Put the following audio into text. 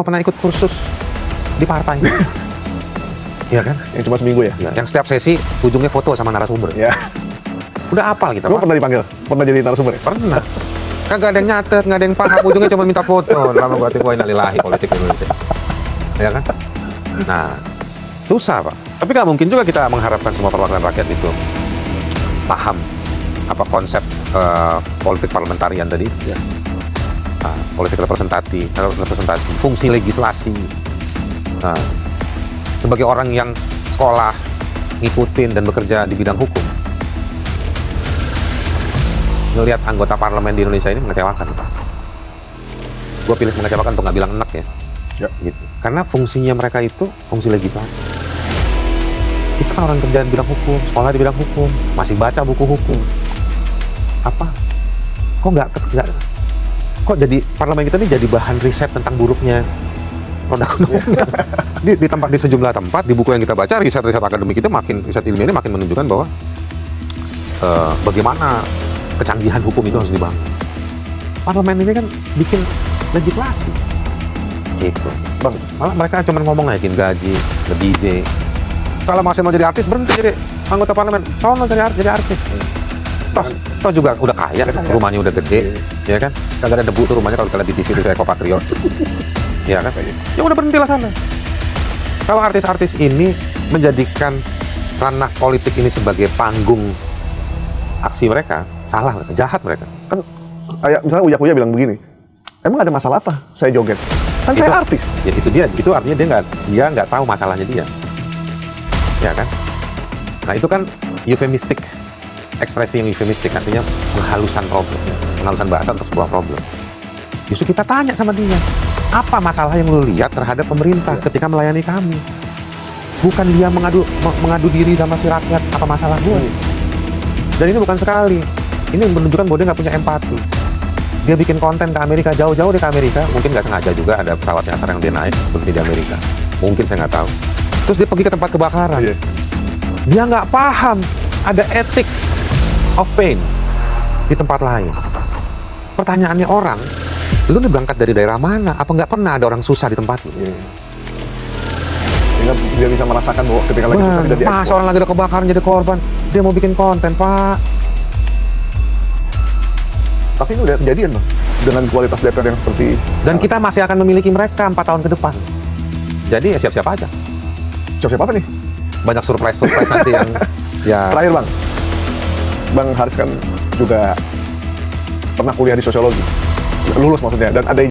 pernah ikut kursus di partai. Iya kan? Yang cuma seminggu ya? Yang setiap sesi ujungnya foto sama narasumber. Ya. Udah apal kita. Lu pernah dipanggil? Pernah jadi narasumber ya? Pernah. Kagak ada yang nyatet, nggak ada yang paham, ujungnya cuma minta foto. Lama gua hati innalillahi politik Indonesia. Ya kan? Nah, susah Pak. Tapi nggak mungkin juga kita mengharapkan semua perwakilan rakyat itu paham apa konsep politik parlamentarian tadi. Ya. Nah, politik representatif, fungsi legislasi. Nah, sebagai orang yang sekolah, ngikutin dan bekerja di bidang hukum, ngelihat anggota parlemen di Indonesia ini mengecewakan, Pak. Gue pilih mengecewakan untuk nggak bilang enak ya. Ya. Gitu. Karena fungsinya mereka itu fungsi legislasi. Kita kan orang kerja di bidang hukum, sekolah di bidang hukum, masih baca buku hukum. Apa? Kok nggak? Kok jadi parlemen kita ini jadi bahan riset tentang buruknya produk undang-undang? di tempat di sejumlah tempat di buku yang kita baca, riset akademik kita riset ilmiah ini makin menunjukkan bahwa bagaimana kecanggihan hukum itu harus dibangun. Parlemen ini kan bikin legislasi gitu. Bang, malah mereka cuma ngomong naikin gaji, nge-DJ. Kalau masih mau jadi artis, berhenti jadi anggota parlemen. Soalnya jadi artis. Toh juga udah kaya, rumahnya udah gede, ya kan? Kagak ada debu tuh rumahnya kalau kita lihat di TV itu saya Ekopatriot. Ya kan? Ya udah berhentilah sana. Kalau artis-artis ini menjadikan ranah politik ini sebagai panggung aksi mereka, salah mereka, jahat mereka. Kan kayak misalnya Uya Kuya bilang begini, emang ada masalah apa saya joget? Kan saya artis. Ya itu artinya dia nggak tahu masalahnya dia. Ya kan? Nah itu kan eufemistik, ekspresi yang eufemistik, artinya penghalusan problem, penghalusan bahasa untuk sebuah problem. Justru kita tanya sama dia, apa masalah yang lu lihat terhadap pemerintah ketika melayani kami? Bukan dia mengadu diri sama si rakyat, apa masalah gue? Dan ini bukan sekali. Ini menunjukkan bahwa dia nggak punya empati. Dia bikin konten ke Amerika, jauh-jauh dia ke Amerika. Mungkin nggak sengaja juga ada pesawat nyasar yang dia naik berhenti di Amerika. Mungkin saya nggak tahu. Terus dia pergi ke tempat kebakaran. Dia nggak paham ada etik of pain di tempat lain. Pertanyaannya orang, lu nih berangkat dari daerah mana? Apa nggak pernah ada orang susah di tempat lu? Sehingga dia bisa merasakan bahwa ketika lagi susah tidak diekspor. Masa orang lagi ada kebakaran jadi korban, dia mau bikin konten, Pak. Tapi ini udah kejadian Bang, dengan kualitas DPR yang seperti. Dan kita masih akan memiliki mereka 4 tahun ke depan. Jadi ya siap-siap aja. Siapa apa nih? Banyak surprise nanti yang ya. Terakhir Bang Haris kan juga pernah kuliah di sosiologi, lulus maksudnya, dan ada